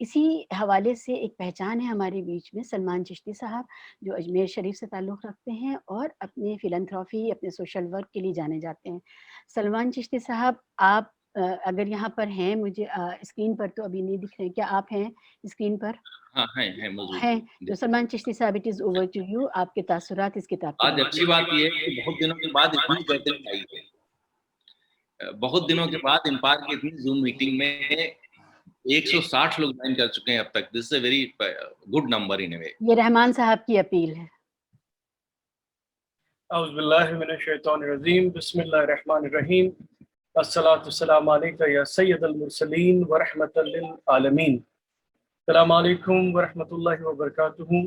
اسی حوالے سے ایک پہچان ہے ہمارے بیچ میں، سلمان چشتی صاحب جو اجمیر شریف سے تعلق رکھتے ہیں اور اپنے فلنتھراپی، اپنے سوشل ورک کے لیے جانے جاتے ہیں۔ سلمان چشتی صاحب، آپ اگر یہاں پر ہیں، مجھے اسکرین پر تو ابھی نہیں دکھ رہے، کیا آپ ہیں اسکرین پر؟ ہاں ہیں موجود ہیں تو سلمان چشتی صاحب، it is over to you, آپ کے تاثرات اس کتاب کے آج بارے اچھی بات یہ ہے کہ بہت دنوں کے بعد اتنی گیدرنگ آئی ہے، بہت دنوں کے بعد امپار کی اتنی زوم میٹنگ میں 160 لوگ جوائن کر چکے ہیں اب تک. دس از اے ویری گڈ نمبر ان اے وے. یہ رحمان صاحب کی اپیل ہے. اعوذ باللہ من الشیطان الرجیم، بسم اللہ الرحمن الرحیم، الصلاۃ والسلام علیکہ یا سید المرسلین ورحمۃ للعالمین. السلام علیکم ورحمۃ اللہ وبرکاتہ.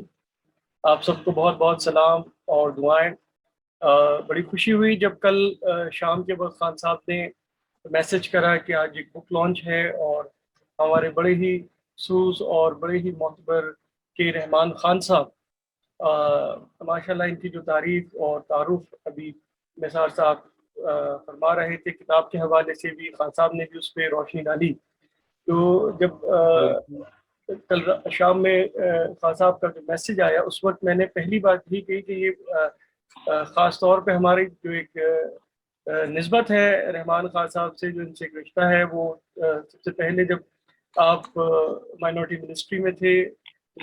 آپ سب کو بہت بہت سلام اور دعائیں. بڑی خوشی ہوئی جب کل شام کے وقت خان صاحب نے میسج کرا کہ آج ایک بک لانچ ہے، اور ہمارے بڑے ہی سوز اور بڑے ہی معتبر کے رحمان خان صاحب، ماشاء اللہ ان کی جو تعریف اور تعارف ابھی نثار صاحب فرما رہے تھے، کتاب کے حوالے سے بھی خان صاحب نے بھی اس پہ روشنی ڈالی. تو جب کل شام میں خان صاحب کا جو میسج آیا، اس وقت میں نے پہلی بات یہ کہی کہ یہ خاص طور پہ ہماری جو ایک نسبت ہے رحمان خان صاحب سے، جو ان سے ایک رشتہ ہے، وہ سب سے پہلے جب آپ مائنورٹی منسٹری میں تھے،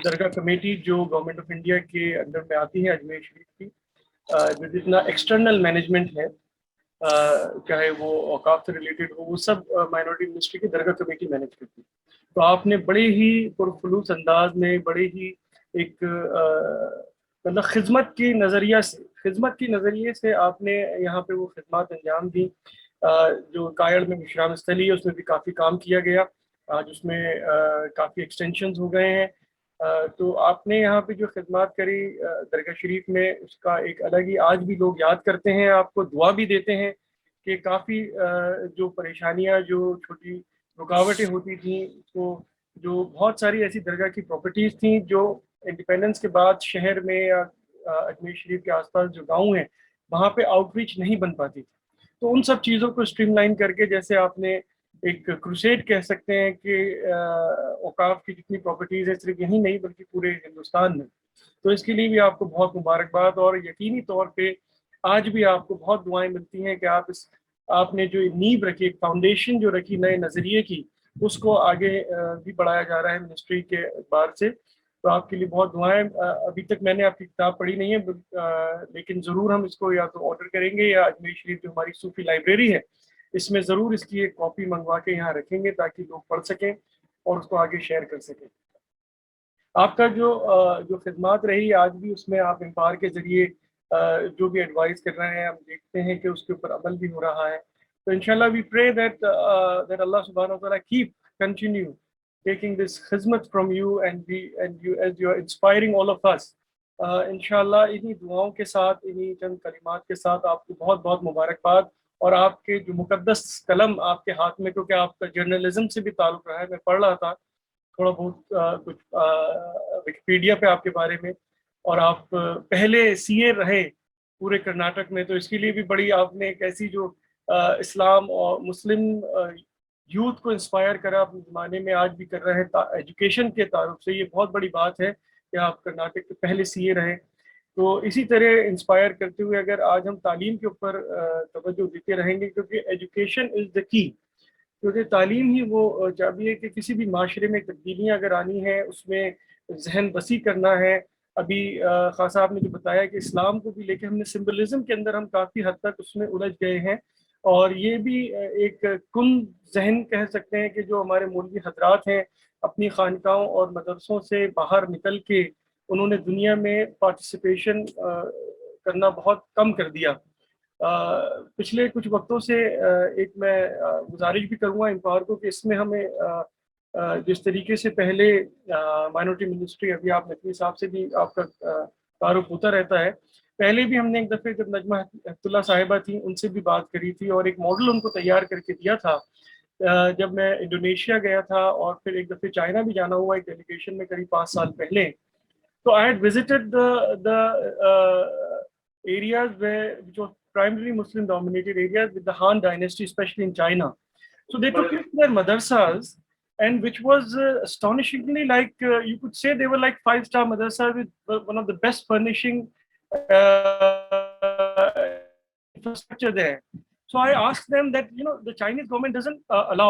درگاہ کمیٹی جو گورنمنٹ آف انڈیا کے انڈر میں آتی ہے اجمیر شریف کی، جو جتنا ایکسٹرنل مینجمنٹ ہے، چاہے وہ اوقاف سے ریلیٹڈ ہو، وہ سب مائنورٹی منسٹری کی درگاہ کمیٹی مینیج کرتی ہے. تو آپ نے بڑے ہی پرخلوص انداز میں، بڑے ہی ایک مطلب خدمت کے نظریے سے آپ نے یہاں پہ وہ خدمات انجام دی. جو کائڑ میں وشرام استھلی ہے، اس میں بھی کافی کام کیا گیا. آج اس میں کافی ایکسٹینشنز ہو گئے ہیں. تو آپ نے یہاں پہ جو خدمات کری درگاہ شریف میں، اس کا ایک الگ ہی آج بھی لوگ یاد کرتے ہیں، آپ کو دعا بھی دیتے ہیں کہ کافی جو پریشانیاں، جو چھوٹی رکاوٹیں ہوتی تھیں، تو جو بہت ساری ایسی درگاہ کی پراپرٹیز تھیں جو انڈیپینڈنس کے بعد شہر میں یا اجمیر شریف کے آس پاس جو گاؤں ہیں، وہاں پہ آؤٹ ریچ نہیں بن پاتی تھی. تو ان سب چیزوں کو اسٹریم لائن کر کے، جیسے آپ نے ایک کروسیڈ کہہ سکتے ہیں کہ اوقاف کی جتنی پراپرٹیز ہیں، صرف یہیں نہیں بلکہ پورے ہندوستان میں. تو اس کے لیے بھی آپ کو بہت مبارکباد، اور یقینی طور پہ آج بھی آپ کو بہت دعائیں ملتی ہیں کہ آپ نے جو نیب رکھی، ایک فاؤنڈیشن جو رکھی نئے نظریے کی، اس کو آگے بھی بڑھایا جا رہا ہے منسٹری کے اعتبار سے. تو آپ کے لیے بہت دعائیں. ابھی تک میں نے آپ کی کتاب پڑھی نہیں ہے، لیکن ضرور ہم اس کو یا تو آرڈر کریں گے، یا اجمیر شریف جو ہماری صوفی لائبریری ہے، اس میں ضرور اس کی ایک کاپی منگوا کے یہاں رکھیں گے تاکہ لوگ پڑھ سکیں اور اس کو آگے شیئر کر سکیں. آپ کا جو خدمات رہی آج بھی، اس میں آپ امپار کے ذریعے جو بھی ایڈوائز کر رہے ہیں، ہم دیکھتے ہیں کہ اس کے اوپر عمل بھی ہو رہا ہے. تو انشاءاللہ وی پرے دیٹ اللہ سبحانہ وتعالیٰ keep continue taking this خدمت from you and you as you are inspiring all of us. انشاءاللہ انہی دعاؤں کے ساتھ، انہی چند کلمات کے ساتھ آپ کو بہت بہت مبارکباد. اور آپ کے جو مقدس قلم آپ کے ہاتھ میں، کیونکہ آپ کا جرنلزم سے بھی تعلق رہا ہے، میں پڑھ رہا تھا تھوڑا بہت کچھ وکیپیڈیا پہ آپ کے بارے میں، اور آپ پہلے سی اے رہے پورے کرناٹک میں. تو اس کے لیے بھی بڑی آپ نے ایک ایسی جو اسلام اور مسلم یوتھ کو انسپائر کرا اپنے زمانے میں، آج بھی کر رہے ہیں ایجوکیشن کے تعلق سے. یہ بہت بڑی بات ہے کہ آپ کرناٹک کے پہلے سی اے رہے. تو اسی طرح انسپائر کرتے ہوئے اگر آج ہم تعلیم کے اوپر توجہ دیتے رہیں گے، کیونکہ ایجوکیشن از دا کی، کیونکہ تعلیم ہی وہ چابی ہے کہ کسی بھی معاشرے میں تبدیلیاں اگر آنی ہیں، اس میں ذہن وسیع کرنا ہے. ابھی خان صاحب نے جو بتایا کہ اسلام کو بھی لے کے ہم نے سمبلزم کے اندر ہم کافی حد تک اس میں الجھ گئے ہیں، اور یہ بھی ایک کن ذہن کہہ سکتے ہیں کہ جو ہمارے مولوی حضرات ہیں، اپنی خانقاہوں اور مدرسوں سے باہر نکل کے انہوں نے دنیا میں پارٹیسپیشن کرنا بہت کم کر دیا. پچھلے کچھ وقتوں سے ایک میں گزارش بھی کروں گا امپار کو کہ اس میں ہمیں جس طریقے سے پہلے مائنورٹی منسٹری، ابھی آپ نقوی صاحب سے بھی آپ کا تعارف ہوتا رہتا ہے، پہلے بھی ہم نے ایک دفعہ جب نجمہ ہیبت اللہ صاحبہ تھیں، ان سے بھی بات کری تھی اور ایک ماڈل ان کو تیار کر کے دیا تھا. جب میں انڈونیشیا گیا تھا اور پھر ایک دفعہ چائنا بھی جانا ہوا ایک ڈیلیگیشن میں قریب 5 سال پہلے، تو I had visited the areas which were primarily Muslim dominated areas with the Han dynasty, especially in China. So they took me to their madrasas and which was astonishingly like you could say they were like 5-star madrasa with one of the best furnishing infrastructure there. So I asked them that the Chinese government doesn't allow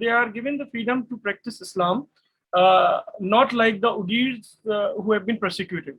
they are given the freedom to practice Islam, not like the Uyghurs who have been persecuted.